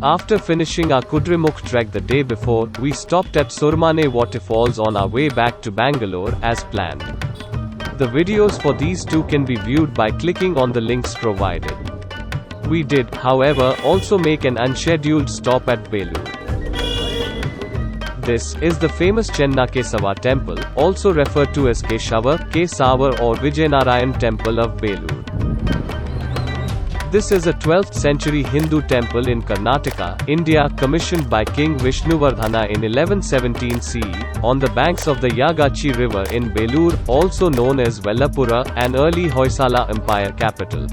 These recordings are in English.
After finishing our Kudremukh trek the day before, we stopped at Surmane waterfalls on our way back to Bangalore, as planned. The videos for these two can be viewed by clicking on the links provided. We did, however, also make an unscheduled stop at Belur. This is the famous Chennakeshava Temple, also referred to as Keshava, Kesavar or Vijayanarayan Temple of Belur. This is a 12th century Hindu temple in Karnataka, India, commissioned by King Vishnuvardhana in 1117 CE, on the banks of the Yagachi River in Belur, also known as Velapura, an early Hoysala Empire capital.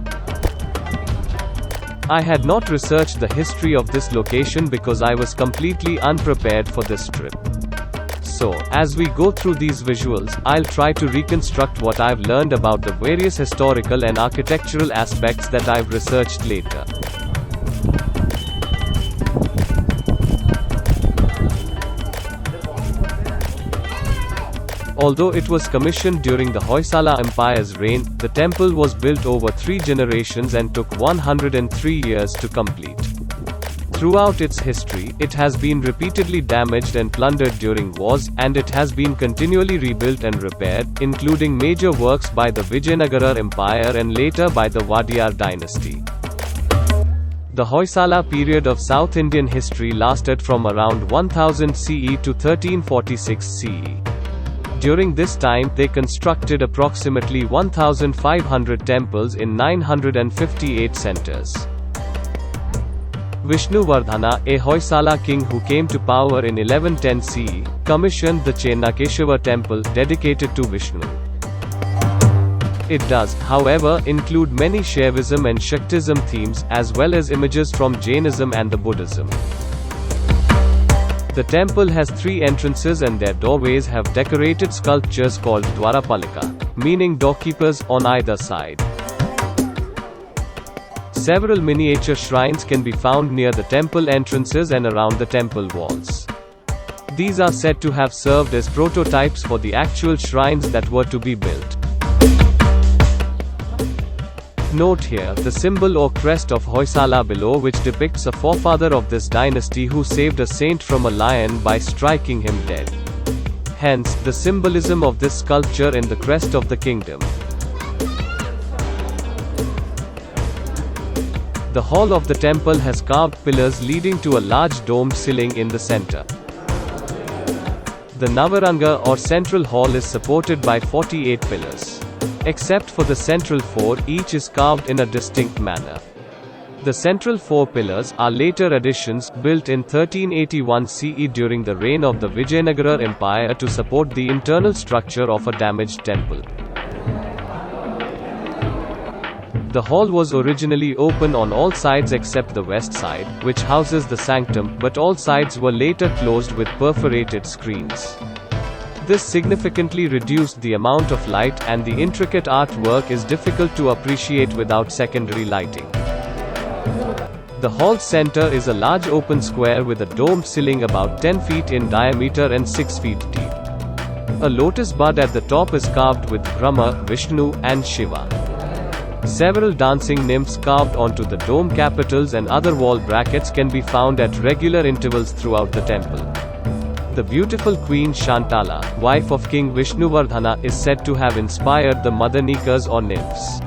I had not researched the history of this location because I was completely unprepared for this trip. So, as we go through these visuals, I'll try to reconstruct what I've learned about the various historical and architectural aspects that I've researched later. Although it was commissioned during the Hoysala Empire's reign, the temple was built over 3 generations and took 103 years to complete. Throughout its history, it has been repeatedly damaged and plundered during wars, and it has been continually rebuilt and repaired, including major works by the Vijayanagara Empire and later by the Wadiyar dynasty. The Hoysala period of South Indian history lasted from around 1000 CE to 1346 CE. During this time, they constructed approximately 1,500 temples in 958 centers. Vishnuvardhana, a Hoysala king who came to power in 1110 CE, commissioned the Chennakeshava Temple, dedicated to Vishnu. It does, however, include many Shaivism and Shaktism themes, as well as images from Jainism and the Buddhism. The temple has 3 entrances and their doorways have decorated sculptures called Dwarapalika, meaning doorkeepers, on either side. Several miniature shrines can be found near the temple entrances and around the temple walls. These are said to have served as prototypes for the actual shrines that were to be built. Note here the symbol or crest of Hoysala below, which depicts a forefather of this dynasty who saved a saint from a lion by striking him dead. Hence, the symbolism of this sculpture in the crest of the kingdom. The hall of the temple has carved pillars leading to a large domed ceiling in the center. The Navaranga or central hall is supported by 48 pillars. Except for the central 4, each is carved in a distinct manner. The central 4 pillars are later additions, built in 1381 CE during the reign of the Vijayanagara Empire to support the internal structure of a damaged temple. The hall was originally open on all sides except the west side, which houses the sanctum, but all sides were later closed with perforated screens. This significantly reduced the amount of light, and the intricate artwork is difficult to appreciate without secondary lighting. The hall's center is a large open square with a domed ceiling about 10 feet in diameter and 6 feet deep. A lotus bud at the top is carved with Brahma, Vishnu, and Shiva. Several dancing nymphs carved onto the dome capitals and other wall brackets can be found at regular intervals throughout the temple. The beautiful Queen Shantala, wife of King Vishnuvardhana, is said to have inspired the Madane Kai or nymphs.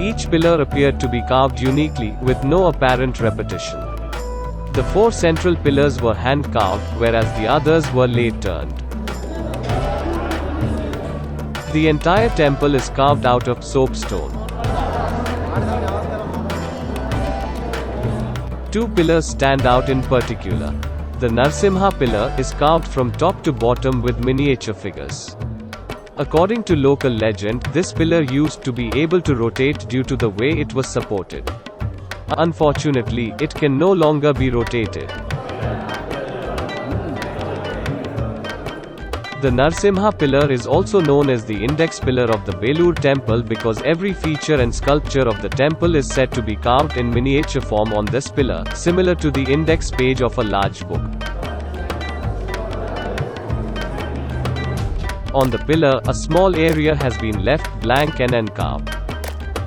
Each pillar appeared to be carved uniquely, with no apparent repetition. The 4 central pillars were hand-carved, whereas the others were lathe-turned. The entire temple is carved out of soapstone. 2 pillars stand out in particular. The Narsimha pillar is carved from top to bottom with miniature figures. According to local legend, this pillar used to be able to rotate due to the way it was supported. Unfortunately, it can no longer be rotated. The Narsimha pillar is also known as the index pillar of the Belur temple because every feature and sculpture of the temple is said to be carved in miniature form on this pillar, similar to the index page of a large book. on the pillar, a small area has been left blank and uncarved.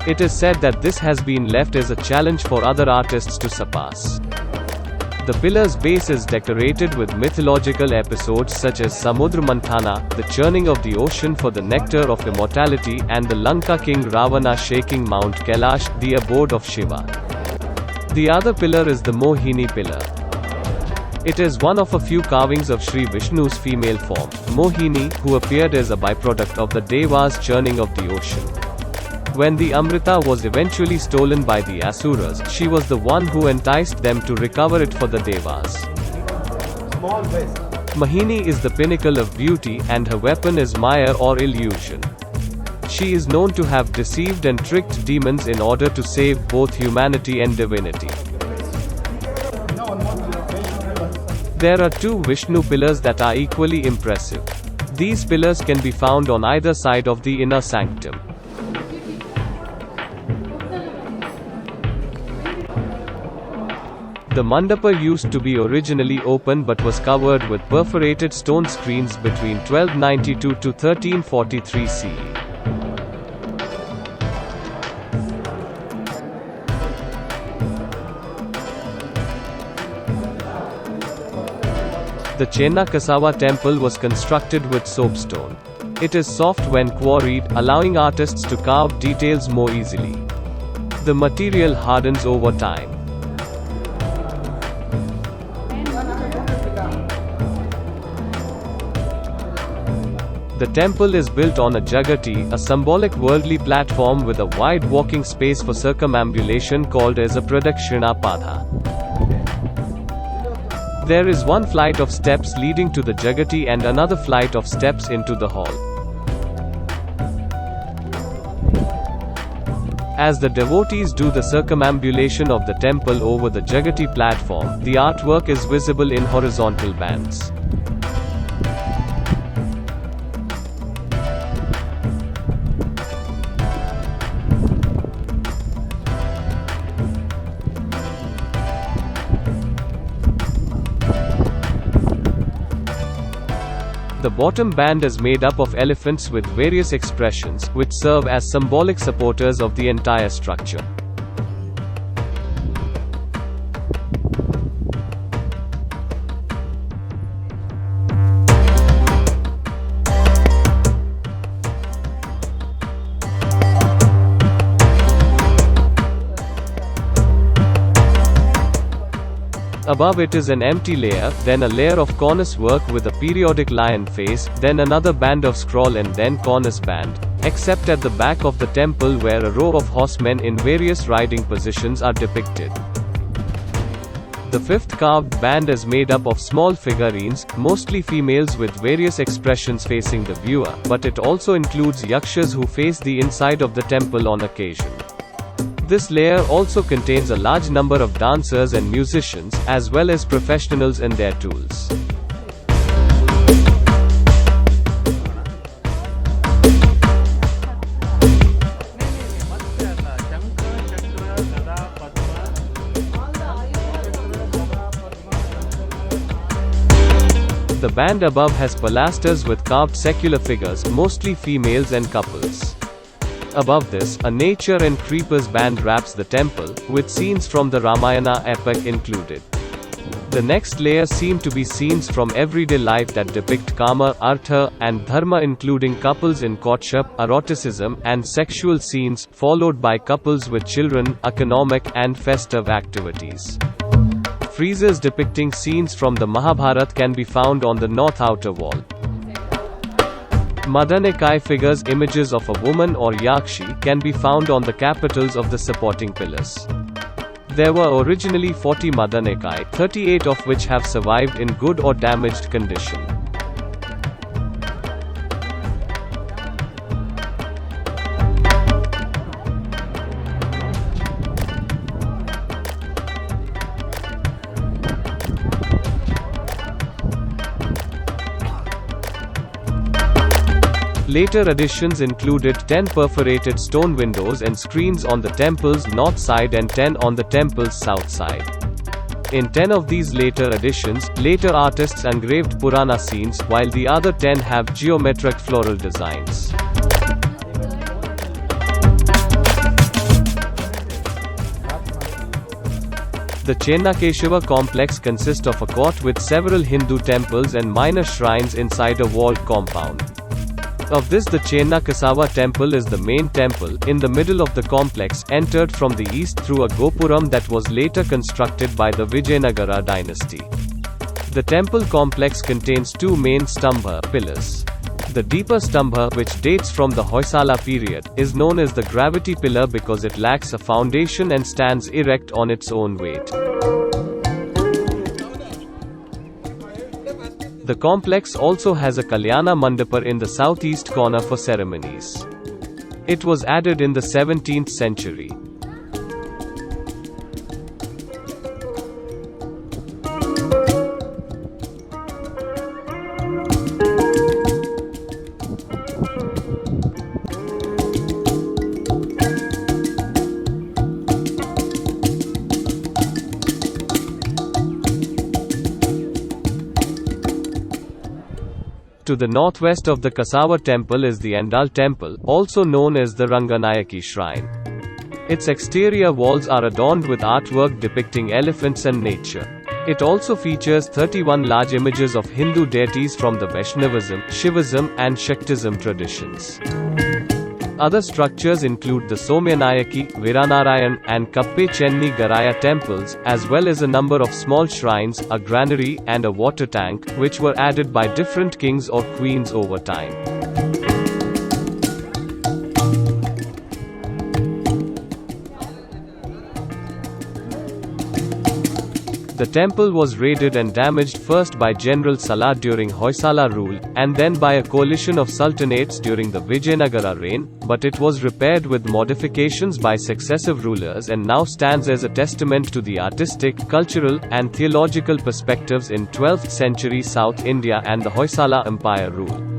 It is said that this has been left as a challenge for other artists to surpass. The pillar's base is decorated with mythological episodes such as Samudra Manthana, the churning of the ocean for the nectar of immortality, and the Lanka king Ravana shaking Mount Kailash, the abode of Shiva. The other pillar is the Mohini pillar. It is one of a few carvings of Sri Vishnu's female form, Mohini, who appeared as a byproduct of the Deva's churning of the ocean. When the Amrita was eventually stolen by the Asuras, she was the one who enticed them to recover it for the Devas. Mohini is the pinnacle of beauty, and her weapon is Maya or illusion. She is known to have deceived and tricked demons in order to save both humanity and divinity. There are two Vishnu pillars that are equally impressive. These pillars can be found on either side of the inner sanctum. The mandapa used to be originally open but was covered with perforated stone screens between 1292 to 1343 CE. The Chennakeshava Temple was constructed with soapstone. It is soft when quarried, allowing artists to carve details more easily. The material hardens over time. The temple is built on a jagati, a symbolic worldly platform with a wide walking space for circumambulation called as a pradakshina padha. There is one flight of steps leading to the jagati and another flight of steps into the hall. As the devotees do the circumambulation of the temple over the jagati platform, the artwork is visible in horizontal bands. The bottom band is made up of elephants with various expressions, which serve as symbolic supporters of the entire structure. Above it is an empty layer, then a layer of cornice work with a periodic lion face, then another band of scroll and then cornice band, except at the back of the temple where a row of horsemen in various riding positions are depicted. The fifth carved band is made up of small figurines, mostly females with various expressions facing the viewer, but it also includes yakshas who face the inside of the temple on occasion. This layer also contains a large number of dancers and musicians, as well as professionals and their tools. The band above has pilasters with carved secular figures, mostly females and couples. Above this, a nature and creepers band wraps the temple, with scenes from the Ramayana epic included. The next layer seem to be scenes from everyday life that depict karma, artha, and dharma, including couples in courtship, eroticism, and sexual scenes, followed by couples with children, economic, and festive activities. Friezes depicting scenes from the Mahabharata can be found on the north outer wall. Madane Kai figures, images of a woman or yakshi, can be found on the capitals of the supporting pillars. There were originally 40 Madane Kai, 38 of which have survived in good or damaged condition. Later additions included 10 perforated stone windows and screens on the temple's north side and 10 on the temple's south side. In 10 of these later additions, later artists engraved Purana scenes, while the other 10 have geometric floral designs. The Chennakeshava complex consists of a court with several Hindu temples and minor shrines inside a walled compound. Of this, the Chennakeshava Temple is the main temple, in the middle of the complex, entered from the east through a gopuram that was later constructed by the Vijayanagara dynasty. The temple complex contains two main stambha pillars. The deeper stambha, which dates from the Hoysala period, is known as the gravity pillar because it lacks a foundation and stands erect on its own weight. The complex also has a Kalyana Mandapa in the southeast corner for ceremonies. It was added in the 17th century. To the northwest of the Kesavar temple is the Andal temple, also known as the Ranganayaki shrine. Its exterior walls are adorned with artwork depicting elephants and nature. It also features 31 large images of Hindu deities from the Vaishnavism, Shivism, and Shaktism traditions. Other structures include the Somyanayaki, Viranarayan, and Kappe Chenni Garaya temples, as well as a number of small shrines, a granary, and a water tank, which were added by different kings or queens over time. The temple was raided and damaged first by General Salah during Hoysala rule, and then by a coalition of sultanates during the Vijayanagara reign, but it was repaired with modifications by successive rulers and now stands as a testament to the artistic, cultural, and theological perspectives in 12th century South India and the Hoysala Empire rule.